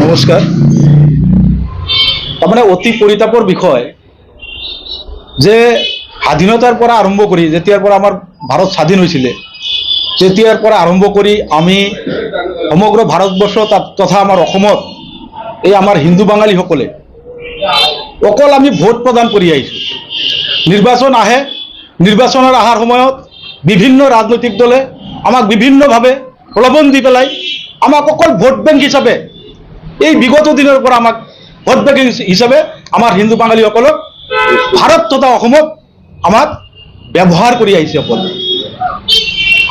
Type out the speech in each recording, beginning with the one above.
নমস্কাৰ। তাৰমানে অতি পৰিতাপৰ বিষয় যে স্বাধীনতাৰ পৰা আৰম্ভ কৰি যেতিয়াৰ পৰা আমাৰ ভাৰত স্বাধীন হৈছিলে তেতিয়াৰ পৰা আৰম্ভ কৰি আমি সমগ্ৰ ভাৰতবৰ্ষ তথা আমাৰ অসমত এই আমাৰ হিন্দু বাঙালীসকলে অকল আমি ভোট প্ৰদান কৰি আহিছোঁ। নিৰ্বাচন আহে, নিৰ্বাচনৰ অহাৰ সময়ত বিভিন্ন ৰাজনৈতিক দলে আমাক বিভিন্নভাৱে প্ৰলোভন দি পেলাই আমাক অকল ভোট বেংক হিচাপে এই বিগত দিনৰ পৰা আমাক ভোট বেংক হিচাপে আমাৰ হিন্দু বাঙালীসকলক ভাৰত তথা অসমত আমাক ব্যৱহাৰ কৰি আহিছে। অকল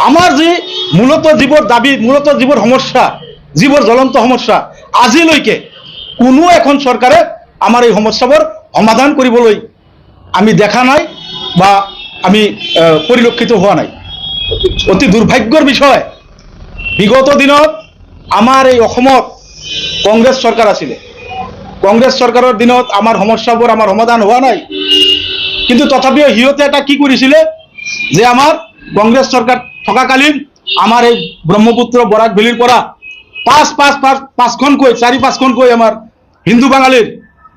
আমাৰ যি মূলতঃ যিবোৰ দাবী, মূলতঃ যিবোৰ সমস্যা, যিবোৰ জ্বলন্ত সমস্যা, আজিলৈকে কোনো এখন চৰকাৰে আমাৰ এই সমস্যাবোৰ সমাধান কৰিবলৈ আমি দেখা নাই বা আমি পৰিলক্ষিত হোৱা নাই। অতি দুৰ্ভাগ্যৰ বিষয়, বিগত দিনত আমাৰ এই অসমত কংগ্ৰেছ চৰকাৰ আছিলে। কংগ্ৰেছ চৰকাৰৰ দিনত আমাৰ সমস্যাবোৰ আমাৰ সমাধান হোৱা নাই, কিন্তু তথাপিও সিহঁতে এটা কি কৰিছিলে যে আমাৰ কংগ্ৰেছ চৰকাৰ থকাকালীন আমাৰ এই ব্ৰহ্মপুত্ৰ বৰাক ভেলীৰ পৰা পাঁচখনকৈ আমাৰ হিন্দু বাঙালীৰ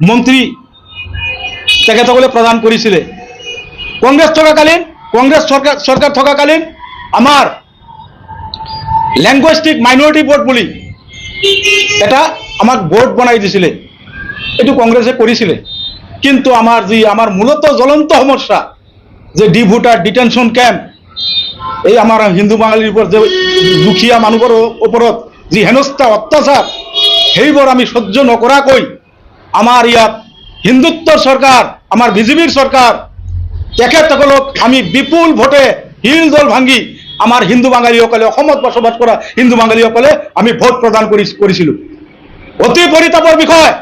মন্ত্ৰী তেখেতসকলে প্ৰদান কৰিছিলে। কংগ্ৰেছ চৰকাৰ থকাকালীন আমাৰ লেংগুৱেষ্টিক মাইনৰিটি বোৰ্ড বুলি এটা আমাক বোৰ্ড বনাই দিছিলে, এইটো কংগ্ৰেছে কৰিছিলে। কিন্তু আমাৰ মূলতঃ জ্বলন্ত সমস্যা যে ভোটাৰ ডিটেনশ্যন কেম্প, এই আমাৰ হিন্দু বাঙালীৰ ওপৰত যে দুখীয়া মানুহৰ ওপৰত যি হেনস্থা অত্যাচাৰ, সেইবোৰ আমি সহ্য নকৰাকৈ আমাৰ ইয়াত হিন্দুত্বৰ চৰকাৰ, আমাৰ বিজেপিৰ চৰকাৰ, তেখেতসকলক আমি বিপুল ভোটে শিল দল ভাঙি আমাৰ হিন্দু বাঙালীসকলে, অসমত বসবাস কৰা হিন্দু বাঙালীসকলে আমি ভোট প্ৰদান কৰিছিলোঁ। অতি পৰিতাপৰ বিষয়,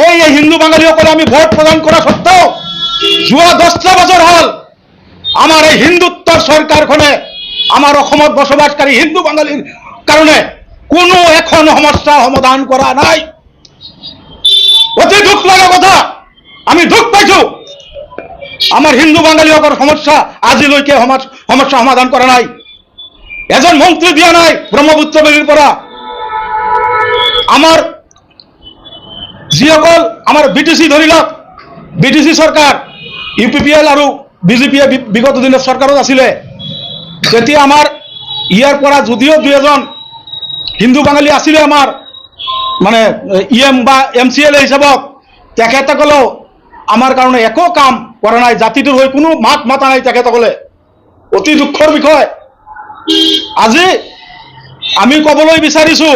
এই হিন্দু বাঙালীসকলে আমি ভোট প্ৰদান কৰা সত্ত্বেও যোৱা 10টা বছৰ হ'ল আমাৰ এই হিন্দুত্বৰ চৰকাৰখনে আমাৰ অসমত বসবাসকাৰী হিন্দু বাঙালীৰ কাৰণে কোনো এখন সমস্যা সমাধান কৰা নাই। অতি দুখ লগা কথা, আমি দুখ পাইছো। আমাৰ হিন্দু বাঙালীসকলৰ সমস্যা আজিলৈকে সমস্যা সমাধান কৰা নাই। এজন মন্ত্ৰী দিয়া নাই ব্ৰহ্মপুত্ৰ বেলীৰ পৰা। আমাৰ যিসকল আমাৰ BTC ধৰি লওক, BTC চৰকাৰ, UPPL আৰু বিজেপিয়ে বিগত দিনত চৰকাৰত আছিলে, তেতিয়া আমাৰ ইয়াৰ পৰা যদিও 2 এজন হিন্দু বাঙালী আছিলে আমাৰ মানে EM বা MCLA হিচাপত, তেখেতসকলেও আমাৰ কাৰণে একো কাম কৰা নাই। জাতিটোৰ হৈ কোনো মাত মাতা নাই তেখেতসকলে। অতি দুখৰ বিষয়। আজি আমি ক'বলৈ বিচাৰিছো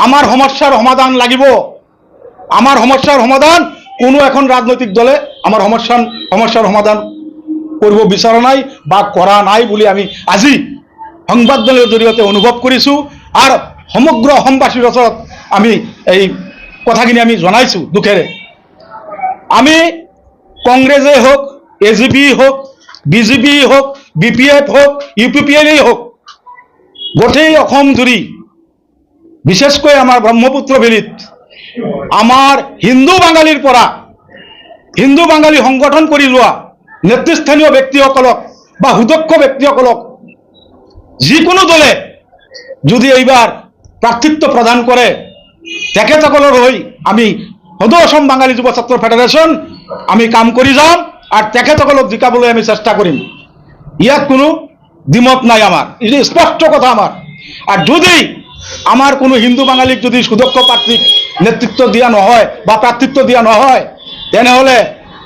আমাৰ সমস্যাৰ সমাধান লাগিব। আমাৰ সমস্যাৰ সমাধান কোনো এখন ৰাজনৈতিক দলে আমাৰ সমস্যাৰ সমাধান কৰিব বিচৰা নাই বা কৰা নাই বুলি আমি আজি সংবাদমেলৰ জৰিয়তে অনুভৱ কৰিছো আৰু সমগ্ৰ অসমবাসীৰ ওচৰত আমি এই কথাখিনি আমি জনাইছো দুখেৰে। আমি কংগ্ৰেছে হোক, AJP হোক, BJP হোক, BPF হোক, UPPL হোক, গোটেই অসম জুৰি, বিশেষকৈ আমাৰ ব্ৰহ্মপুত্ৰ ভেলীত আমাৰ হিন্দু বাঙালীৰ পৰা হিন্দু বাঙালী সংগঠন কৰি লোৱা নেতৃস্থানীয় ব্যক্তিসকলক বা সুদক্ষ ব্যক্তিসকলক যিকোনো দলে যদি এইবাৰ প্ৰাৰ্থিত্ব প্ৰদান কৰে, তেখেতসকলৰ হৈ আমি সদৌ অসম বাঙালী যুৱ ছাত্ৰ ফেডাৰেশ্যন আমি কাম কৰি যাম আৰু তেখেতসকলক জিকাবলৈ আমি চেষ্টা কৰিম। ইয়াত কোনো দ্বিমত নাই। আমাৰ এই স্পষ্ট কথা আমাৰ। আর যদি আমার কোনো হিন্দু বাঙালিক যদি সুদক্ষ প্রার্থীক নেতৃত্ব দিয়া নহয় বা প্রার্থিত্ব দিয়া নহয়, তেনেহলে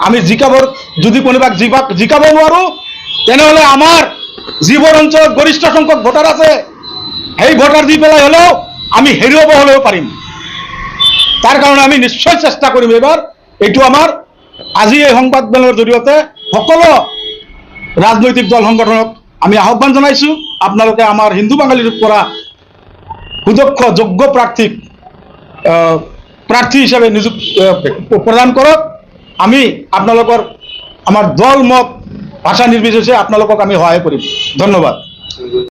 আমি যদি কোনোবাক জিকাব নোৱাৰো, তেনেহলে আমাৰ যিবোৰ অঞ্চলত গৰিষ্ঠ সংখ্যক ভোটাৰ আছে সেই ভোটাৰ দি পেলাই হলেও আমি হেৰুৱাব হলেও পাৰিম। তাৰ কাৰণে আমি নিশ্চয় চেষ্টা কৰিম। এবাৰ এইটো আমাৰ আজি এই সংবাদমেলৰ জৰিয়তে সকলো ৰাজনৈতিক দল সংগঠনক আমি আহ্বান জনাইছো, আপোনালোকে আমাৰ হিন্দু বাঙালীৰ পৰা সুদক্ষ যোগ্য প্ৰাৰ্থী হিচাপে প্ৰদান কৰক। আমি আপোনালোকৰ আমাৰ দল মত ভাষা নিৰ্বিশেষে আপোনালোকক আমি সহায় কৰিম। ধন্যবাদ।